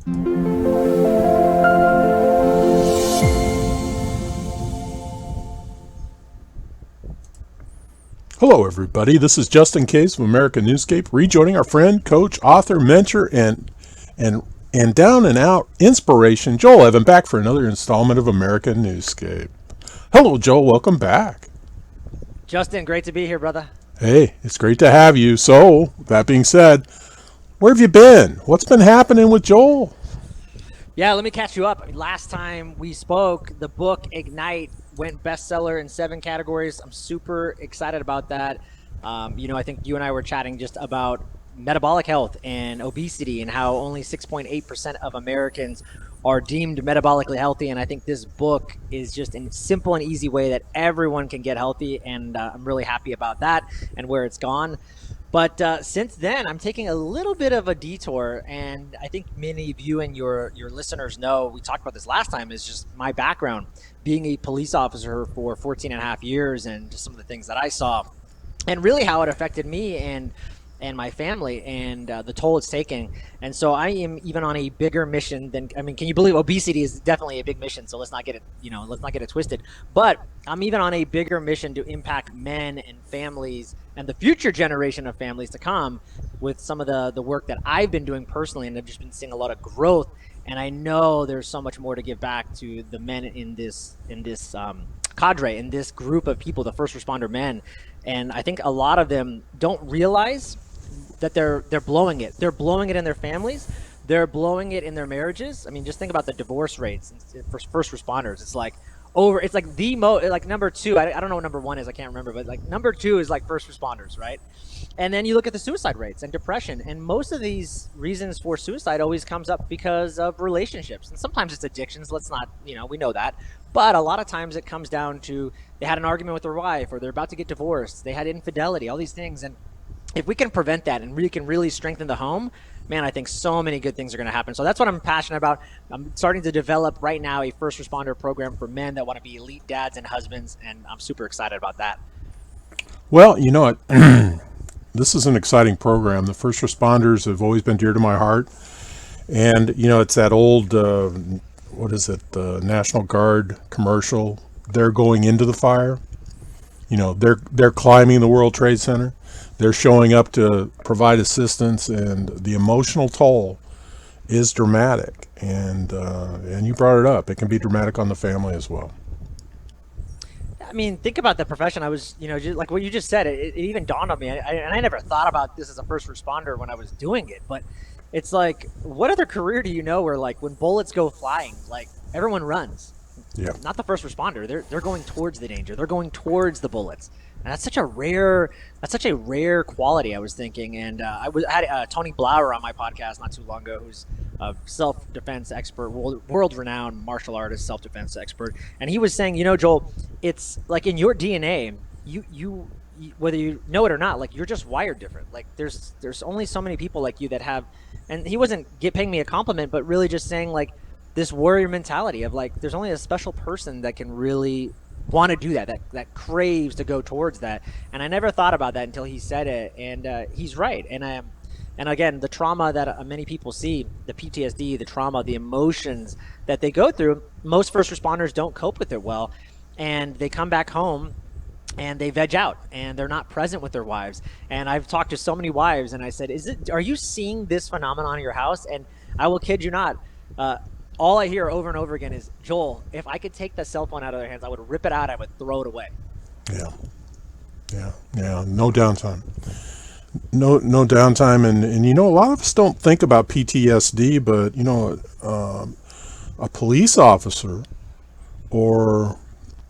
Hello, everybody. This is Justin Case of American Newscape, rejoining our friend, coach, author, mentor, and down and out inspiration, Joel Evan, back for another installment of American Newscape. Hello, Joel. Welcome back. Justin, great to be here, brother. Hey, it's great to have you. So, that being said, where have you been? What's been happening with Joel? Yeah, let me catch you up. Last time we spoke, the book Ignite went bestseller in 7 categories. I'm super excited about that. I think you and I were chatting just about metabolic health and obesity and how only 6.8% of Americans are deemed metabolically healthy. And I think this book is just a simple and easy way that everyone can get healthy. And I'm really happy about that and where it's gone. But since then, I'm taking a little bit of a detour, and I think many of you and your listeners know, we talked about this last time, is just my background, being a police officer for 14 and a half years, and just some of the things that I saw, and really how it affected me and my family, and the toll it's taking. And so I am even on a bigger mission than, can you believe obesity is definitely a big mission? So let's not get it twisted. But I'm even on a bigger mission to impact men and families and the future generation of families to come with some of the work that I've been doing personally. And I've just been seeing a lot of growth. And I know there's so much more to give back to the men in this cadre, in this group of people, the first responder men. And I think a lot of them don't realize that they're blowing it. They're blowing it in their families. They're blowing it in their marriages. Just think about the divorce rates for first responders. It's like number 2. I don't know what number 1 is. I can't remember, but like number 2 is like first responders, right? And then you look at the suicide rates and depression, and most of these reasons for suicide always comes up because of relationships. And sometimes it's addictions. Let's not, we know that. But a lot of times it comes down to they had an argument with their wife, or they're about to get divorced. They had infidelity, all these things. And if we can prevent that and we can really strengthen the home, man, I think so many good things are going to happen. So that's what I'm passionate about. I'm starting to develop right now a first responder program for men that want to be elite dads and husbands, and I'm super excited about that. Well, you know what? This is an exciting program. The first responders have always been dear to my heart. And, it's that old, the National Guard commercial. They're going into the fire. They're climbing the World Trade Center. They're showing up to provide assistance, and the emotional toll is dramatic. And you brought it up. It can be dramatic on the family as well. Think about the profession. I was, just like what you just said, it even dawned on me. And I never thought about this as a first responder when I was doing it. But it's like, what other career do you know where, like, when bullets go flying, like, everyone runs? Yeah. Not the first responder. They're going towards the danger. They're going towards the bullets. And that's such a rare quality, I was thinking. And I had Tony Blauer on my podcast not too long ago, who's a self-defense expert, world-renowned martial artist, self-defense expert. And he was saying, Joel, it's like in your DNA, you whether you know it or not, like, you're just wired different. Like, there's only so many people like you that have, and he wasn't paying me a compliment, but really just saying, like, this warrior mentality of, like, there's only a special person that can really want to do that craves to go towards that. And I never thought about that until he said it, and he's right. And again, the trauma that many people see, the PTSD, the trauma, the emotions that they go through, most first responders don't cope with it well, and they come back home and they veg out and they're not present with their wives. And I've talked to so many wives, and I said, are you seeing this phenomenon in your house? And I will kid you not, all I hear over and over again is, Joel, if I could take the cell phone out of their hands, I would rip it out. I would throw it away. Yeah. No downtime. No downtime. And a lot of us don't think about PTSD, but, a police officer or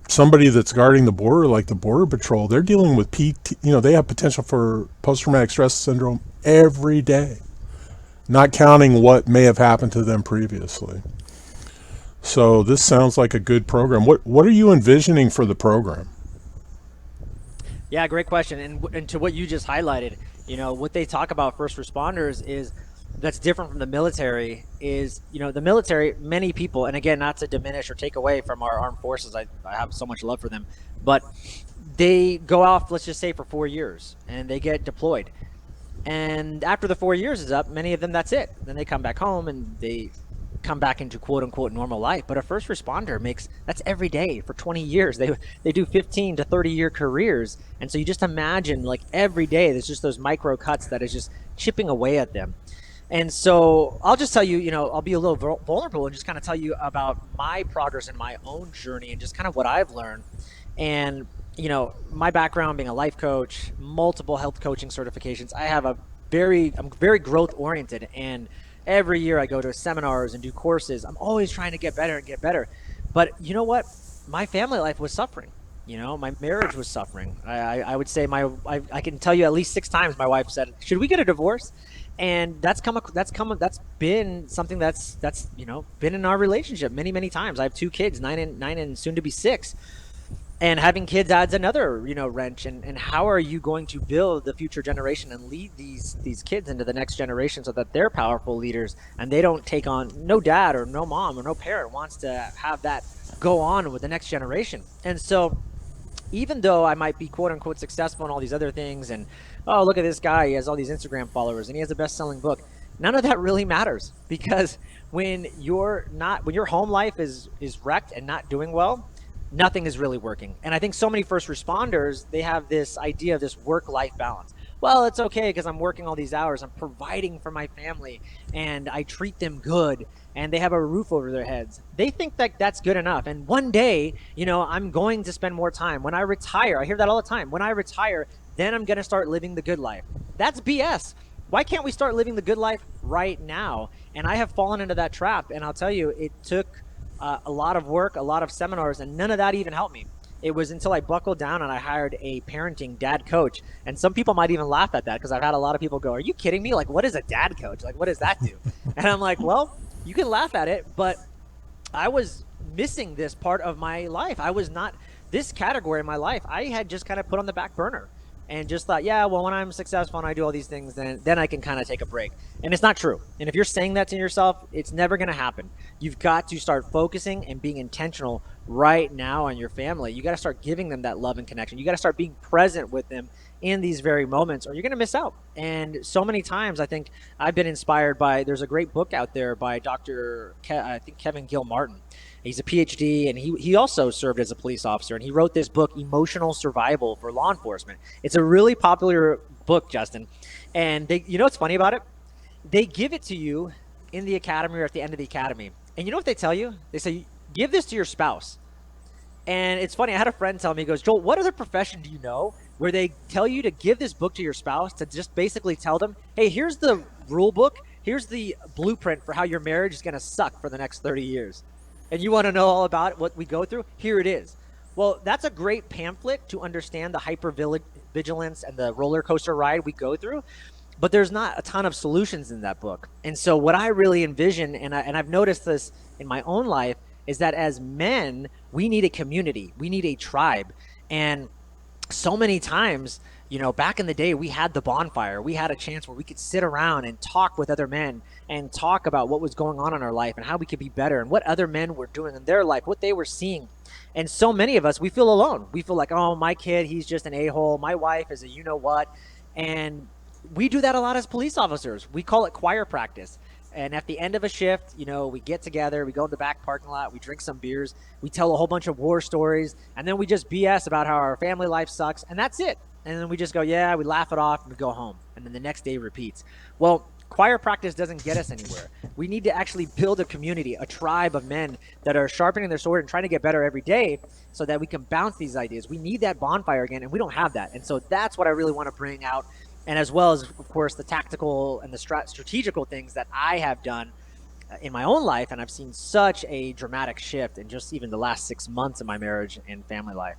somebody that's guarding the border, like the Border Patrol, they're dealing with they have potential for post-traumatic stress syndrome every day, not counting what may have happened to them previously. So this sounds like a good program. What are you envisioning for the program? Yeah, great question. And to what you just highlighted, what they talk about first responders is that's different from the military is, the military, many people, and again, not to diminish or take away from our armed forces, I have so much love for them, but they go off, let's just say, for 4 years, and they get deployed. And after the 4 years is up, many of them, that's it. Then they come back home and they come back into quote unquote normal life. But a first responder that's every day for 20 years. They do 15 to 30-year careers. And so you just imagine, like, every day there's just those micro cuts that is just chipping away at them. And so I'll just tell you, I'll be a little vulnerable and just kind of tell you about my progress in my own journey and just kind of what I've learned. And, my background being a life coach, multiple health coaching certifications, I'm very growth oriented. And every year I go to seminars and do courses. I'm always trying to get better and get better. But you know what? My family life was suffering. My marriage was suffering. I would say I can tell you at least 6 times my wife said, "Should we get a divorce?" And that's been something that's been in our relationship many, many times. I have 2 kids, 9 and soon to be 6. And having kids adds another, wrench. And how are you going to build the future generation and lead these kids into the next generation so that they're powerful leaders and they don't take on, no dad or no mom or no parent wants to have that go on with the next generation. And so even though I might be quote unquote successful in all these other things and, oh, look at this guy, he has all these Instagram followers and he has a best-selling book, none of that really matters, because when your home life is wrecked and not doing well, nothing is really working. And I think so many first responders, they have this idea of this work-life balance. Well, it's okay because I'm working all these hours, I'm providing for my family, and I treat them good, and they have a roof over their heads. They think that that's good enough. And one day, I'm going to spend more time. When I retire, I hear that all the time. When I retire, then I'm going to start living the good life. That's BS. Why can't we start living the good life right now? And I have fallen into that trap. And I'll tell you, it took a lot of work, a lot of seminars, and none of that even helped me. It was until I buckled down and I hired a parenting dad coach. And some people might even laugh at that, because I've had a lot of people go, "Are you kidding me? Like, what is a dad coach? Like, what does that do?" And I'm like, well, you can laugh at it, but I was missing this part of my life. I was not, this category in my life, I had just kind of put on the back burner and just thought, yeah, well, when I'm successful and I do all these things, then I can kind of take a break. And it's not true. And if you're saying that to yourself, it's never going to happen. You've got to start focusing and being intentional right now on your family. You got to start giving them that love and connection. You got to start being present with them in these very moments, or you're going to miss out. And so many times I think I've been inspired by, there's a great book out there by I think Kevin Gilmartin. He's a PhD, and he also served as a police officer, and he wrote this book, Emotional Survival for Law Enforcement. It's a really popular book, Justin. And what's funny about it? They give it to you in the academy or at the end of the academy. And you know what they tell you? They say, give this to your spouse. And it's funny, I had a friend tell me, he goes, "Joel, what other profession do you know where they tell you to give this book to your spouse, to just basically tell them, hey, here's the rule book, here's the blueprint for how your marriage is going to suck for the next 30 years. And you want to know all about what we go through? Here it is." Well, that's a great pamphlet to understand the hypervigilance and the roller coaster ride we go through. But there's not a ton of solutions in that book. And so what I really envision, and I've noticed this in my own life, is that as men, we need a community. We need a tribe. And so many times, back in the day, we had the bonfire. We had a chance where we could sit around and talk with other men and talk about what was going on in our life and how we could be better and what other men were doing in their life, what they were seeing. And so many of us, we feel alone. We feel like, oh, my kid, he's just an a-hole. My wife is a you-know-what. And we do that a lot as police officers. We call it choir practice. And at the end of a shift, we get together, we go in the back parking lot, we drink some beers, we tell a whole bunch of war stories, and then we just BS about how our family life sucks, and that's it. And then we just go, yeah, we laugh it off, and we go home. And then the next day repeats. Well, choir practice doesn't get us anywhere. We need to actually build a community, a tribe of men that are sharpening their sword and trying to get better every day so that we can bounce these ideas. We need that bonfire again, and we don't have that. And so that's what I really want to bring out. And as well as, of course, the tactical and the strategical things that I have done in my own life. And I've seen such a dramatic shift in just even the last 6 months of my marriage and family life.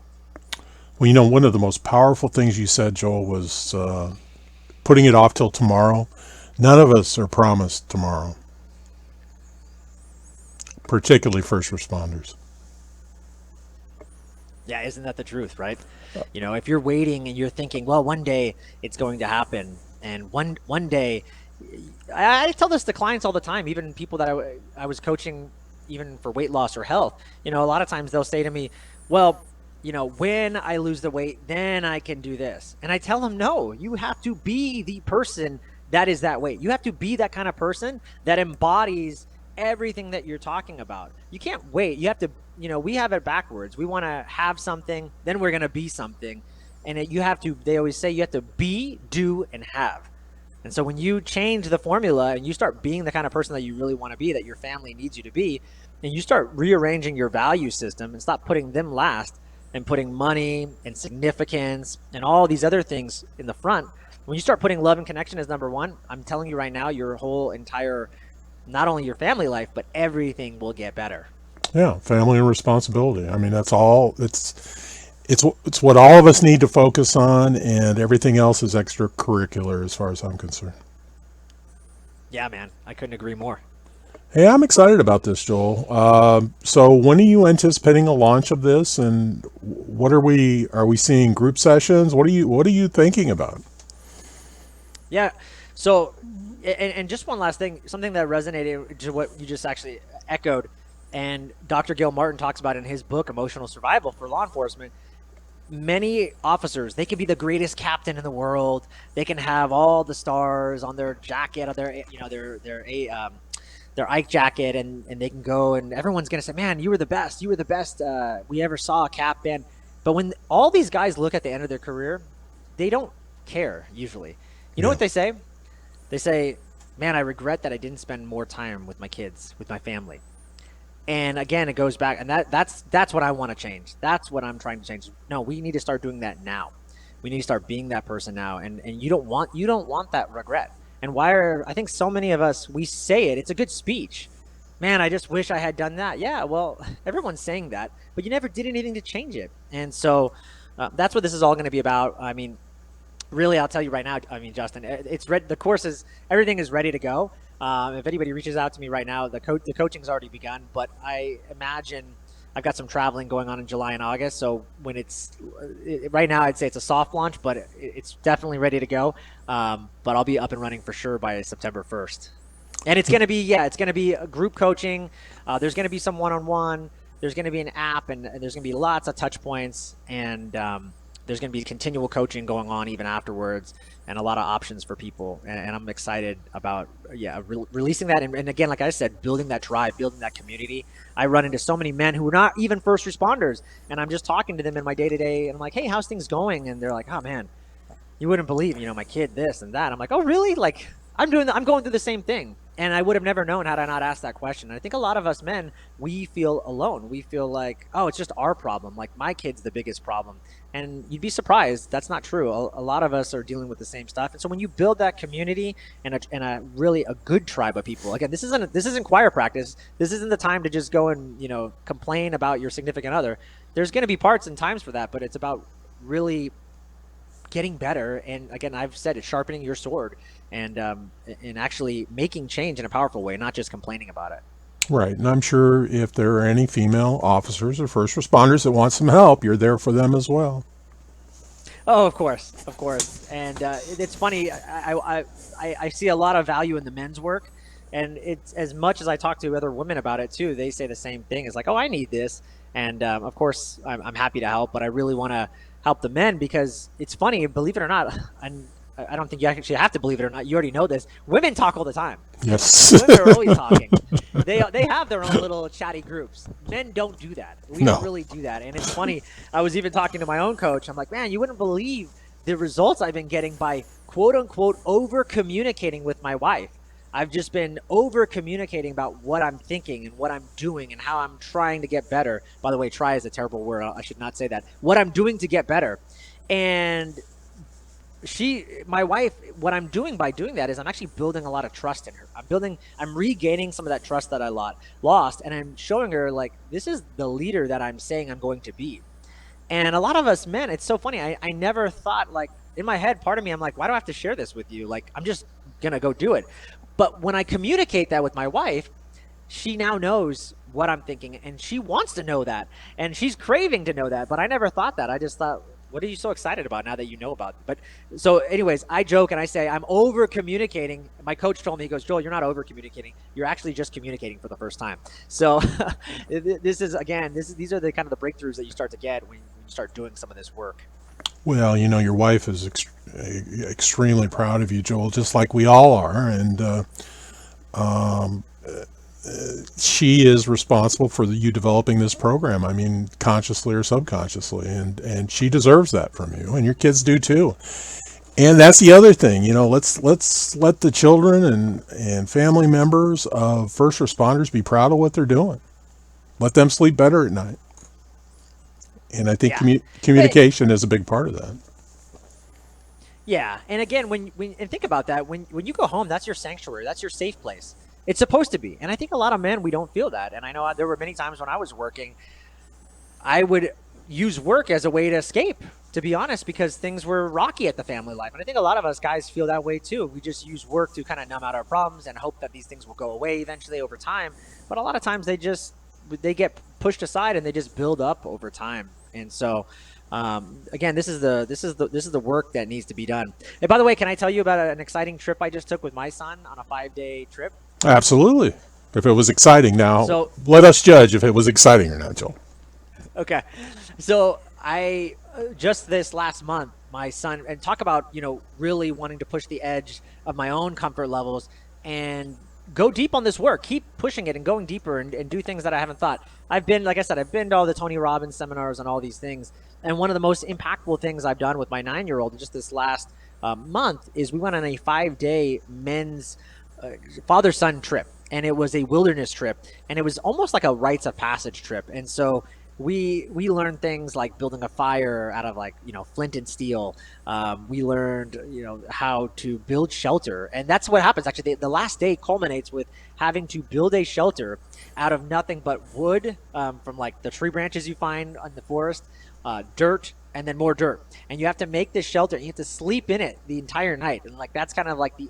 Well, one of the most powerful things you said, Joel, was putting it off till tomorrow. None of us are promised tomorrow, particularly first responders. Yeah, isn't that the truth, right? If you're waiting and you're thinking, well, one day it's going to happen, and one day, I tell this to clients all the time, even people that I was coaching, even for weight loss or health. A lot of times they'll say to me, well, when I lose the weight, then I can do this. And I tell them, no, you have to be the person that is that weight. You have to be that kind of person that embodies everything that you're talking about. You can't wait. You have to, we have it backwards. We want to have something, then we're going to be something. And they always say you have to be, do, and have. And so when you change the formula and you start being the kind of person that you really want to be, that your family needs you to be, and you start rearranging your value system and stop putting them last and putting money and significance and all these other things in the front, when you start putting love and connection as number one, I'm telling you right now, your whole entire, not only your family life, but everything will get better. Yeah, family and responsibility. I mean, that's all. It's what all of us need to focus on, and everything else is extracurricular as far as I'm concerned. Yeah, man, I couldn't agree more. Hey, I'm excited about this, Joel. So when are you anticipating a launch of this, and what are we seeing group sessions? What are you thinking about? Yeah. So, and just one last thing, something that resonated to what you just actually echoed, and Dr. Gil Martin talks about in his book, Emotional Survival for Law Enforcement. Many officers, they can be the greatest captain in the world. They can have all the stars on their jacket, or their Ike jacket, and they can go, and everyone's gonna say, "Man, you were the best. You were the best we ever saw, Captain." But when all these guys look at the end of their career, they don't care usually. You know Yeah. what they say? They say, "Man, I regret that I didn't spend more time with my kids, with my family." And again, it goes back, and that's what I want to change. That's what I'm trying to change. No, we need to start doing that now. We need to start being that person now. And you don't want that regret. And I think so many of us, we say it. It's a good speech. Man, I just wish I had done that. Yeah, well, everyone's saying that, but you never did anything to change it. And so that's what this is all going to be about. I mean, really, I'll tell you right now. I mean, Justin, it's ready. The course is everything is ready to go. If anybody reaches out to me right now, the coaching's already begun. But I imagine I've got some traveling going on in July and August. So when right now, I'd say it's a soft launch, but it's definitely ready to go. But I'll be up and running for sure by September 1st. And it's going to be a group coaching. There's going to be some one-on-one. There's going to be an app, and there's going to be lots of touch points, and there's going to be continual coaching going on even afterwards, and a lot of options for people. And I'm excited about releasing that. And again, like I said, building that tribe, building that community. I run into so many men who are not even first responders, and I'm just talking to them in my day-to-day, and I'm like, "Hey, how's things going?" And they're like, "Oh man, you wouldn't believe, my kid this and that." I'm like, "Oh really?" Like I'm going through the same thing. And I would have never known had I not asked that question. And I think a lot of us men, we feel alone. We feel like, oh, it's just our problem. Like my kid's the biggest problem. And you'd be surprised. That's not true. A lot of us are dealing with the same stuff. And so when you build that community and a really a good tribe of people, again, this isn't choir practice. This isn't the time to just go and, complain about your significant other. There's going to be parts and times for that, but it's about really getting better. And again, I've said it, sharpening your sword and actually making change in a powerful way, not just complaining about it. Right. And I'm sure if there are any female officers or first responders that want some help, you're there for them as well. Oh, of course. And it's funny. I see a lot of value in the men's work. And it's as much as I talk to other women about it too, they say the same thing. It's like, oh, I need this. And of course, I'm happy to help, but I really want to help the men because it's funny, believe it or not, and I don't think you actually have to believe it or not. You already know this. Women talk all the time. Yes. Women are always talking. They have their own little chatty groups. Men don't do that. We don't really do that. And it's funny. I was even talking to my own coach. I'm like, man, you wouldn't believe the results I've been getting by quote unquote over communicating with my wife. I've just been over communicating about what I'm thinking and what I'm doing and how I'm trying to get better. By the way, try is a terrible word. I should not say that. What I'm doing to get better. And my wife, what I'm doing by doing that is I'm actually building a lot of trust in her. I'm regaining some of that trust that I lost, and I'm showing her like, this is the leader that I'm saying I'm going to be. And a lot of us men, it's so funny. I never thought, like, in my head, part of me, I'm like, why do I have to share this with you? Like, I'm just going to go do it. But when I communicate that with my wife, she now knows what I'm thinking, and she wants to know that, and she's craving to know that. But I never thought that. I just thought, what are you so excited about now that you know about it? But so anyways, I joke and I say I'm over communicating. My coach told me, he goes, Joel, you're not over communicating. You're actually just communicating for the first time. So these are the kind of the breakthroughs that you start to get when you start doing some of this work. Well, your wife is extremely proud of you, Joel, just like we all are, and she is responsible for you developing this program. I mean, consciously or subconsciously, and she deserves that from you, and your kids do too. And that's the other thing, let's let the children and family members of first responders be proud of what they're doing. Let them sleep better at night. And I think Yeah. communication is a big part of that. Yeah, and again, when and think about that, when you go home, that's your sanctuary, that's your safe place. It's supposed to be, and I think a lot of men we don't feel that. And I know there were many times when I was working, I would use work as a way to escape, to be honest, because things were rocky at the family life. And I think a lot of us guys feel that way too. We just use work to kind of numb out our problems and hope that these things will go away eventually over time. But a lot of times they get pushed aside and they just build up over time. And so, again, this is the work that needs to be done. And by the way, can I tell you about an exciting trip I just took with my son on a 5-day trip? Absolutely. If it was exciting now, So let us judge if it was exciting or not, Joel. Okay. So I just this last month, my son, and talk about, really wanting to push the edge of my own comfort levels and go deep on this work, keep pushing it and going deeper and do things that I haven't thought. Like I said, I've been to all the Tony Robbins seminars and all these things. And one of the most impactful things I've done with my 9-year-old just this last month is we went on a 5-day men's father-son trip. And it was a wilderness trip, and it was almost like a rites of passage trip. And so we learned things like building a fire out of flint and steel. We learned how to build shelter, and that's what happens. Actually, the last day culminates with having to build a shelter out of nothing but wood from like the tree branches you find in the forest, dirt, and then more dirt. And you have to make this shelter, and you have to sleep in it the entire night. And that's kind of like the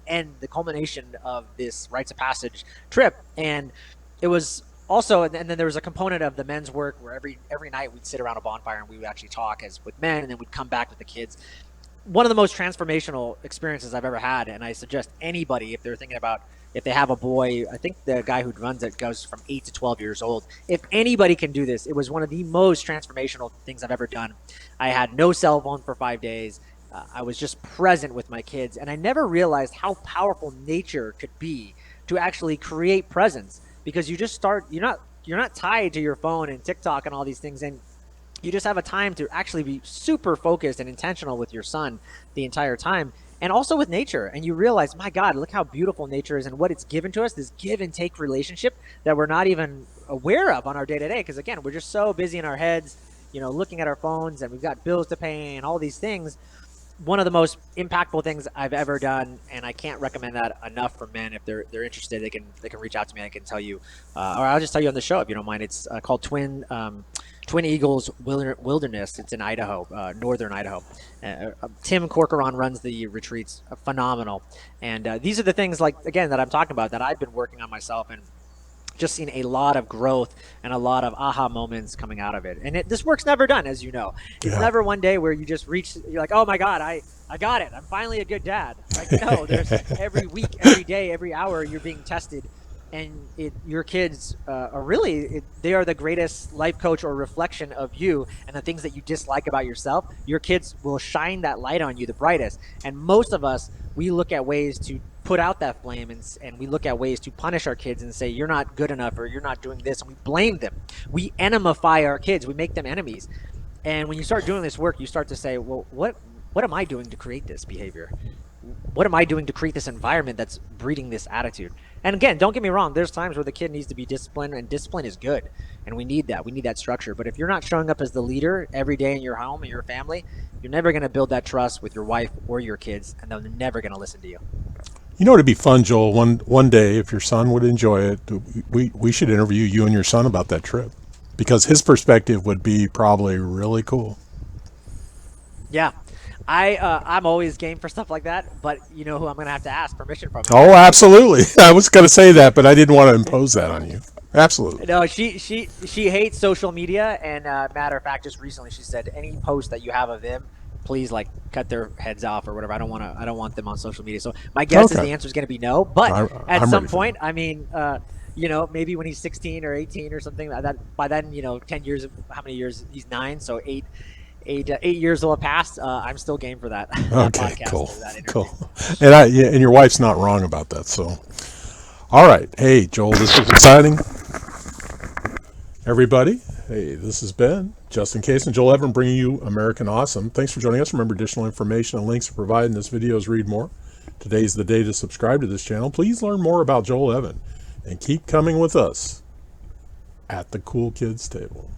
culmination of this rites of passage trip. And it was also, and then there was a component of the men's work where every night we'd sit around a bonfire and we would actually talk as with men, and then we'd come back with the kids. One of the most transformational experiences I've ever had, and I suggest anybody, if they're thinking about, if they have a boy, I think the guy who runs it goes from 8 to 12 years old. If anybody can do this, it was one of the most transformational things I've ever done. I had no cell phone for 5 days. I was just present with my kids, and I never realized how powerful nature could be to actually create presence, because you just start, you're not tied to your phone and TikTok and all these things, and you just have a time to actually be super focused and intentional with your son the entire time, and also with nature. And you realize, my God, look how beautiful nature is and what it's given to us, this give and take relationship that we're not even aware of on our day-to-day. Because again, we're just so busy in our heads, looking at our phones, and we've got bills to pay and all these things. One of the most impactful things I've ever done, and I can't recommend that enough for men. If they're interested, they can reach out to me. I can tell you, or I'll just tell you on the show if you don't mind. It's called Twin Eagles Wilderness. It's in Idaho, northern Idaho. Tim Corcoran runs the retreats. Phenomenal. And these are the things, again, that I'm talking about that I've been working on myself, and just seen a lot of growth and a lot of aha moments coming out of it. And this work's never done, as you know. It's never one day where you just you're like, oh my God, I got it. I'm finally a good dad. No, there's every week, every day, every hour you're being tested. And your kids they are the greatest life coach or reflection of you and the things that you dislike about yourself. Your kids will shine that light on you the brightest. And most of us, we look at ways to put out that flame, and we look at ways to punish our kids and say, you're not good enough, or you're not doing this, and we blame them. We enemify our kids. We make them enemies. And when you start doing this work, you start to say, well, what am I doing to create this behavior? What am I doing to create this environment that's breeding this attitude? And again, don't get me wrong, there's times where the kid needs to be disciplined, and discipline is good, and we need that. We need that structure. But if you're not showing up as the leader every day in your home and your family, you're never going to build that trust with your wife or your kids, and they're never going to listen to you. It'd be fun, Joel, one day, if your son would enjoy it, we should interview you and your son about that trip, because his perspective would be probably really cool. Yeah. I'm always game for stuff like that, but you know who I'm going to have to ask permission from? Oh, absolutely. I was going to say that, but I didn't want to impose that on you. Absolutely. No, she hates social media, and matter of fact, just recently she said, any post that you have of them, please cut their heads off or whatever. I don't want them on social media. So my guess is the answer is going to be no. But at some point, I mean, maybe when he's 16 or 18 or something like that. By then, 10 years. How many years? He's 9, so 8. 8 years will have passed. I'm still game for that. Okay, podcast cool, or that interview. cool. And your wife's not wrong about that. So, all right. Hey, Joel, this was exciting. Everybody, hey, this has been Justin Case and Joel Evan bringing you American Awesome. Thanks for joining us. Remember, additional information and links are provided in this video's Read More. Today's the day to subscribe to this channel. Please learn more about Joel Evan and keep coming with us at the Cool Kids Table.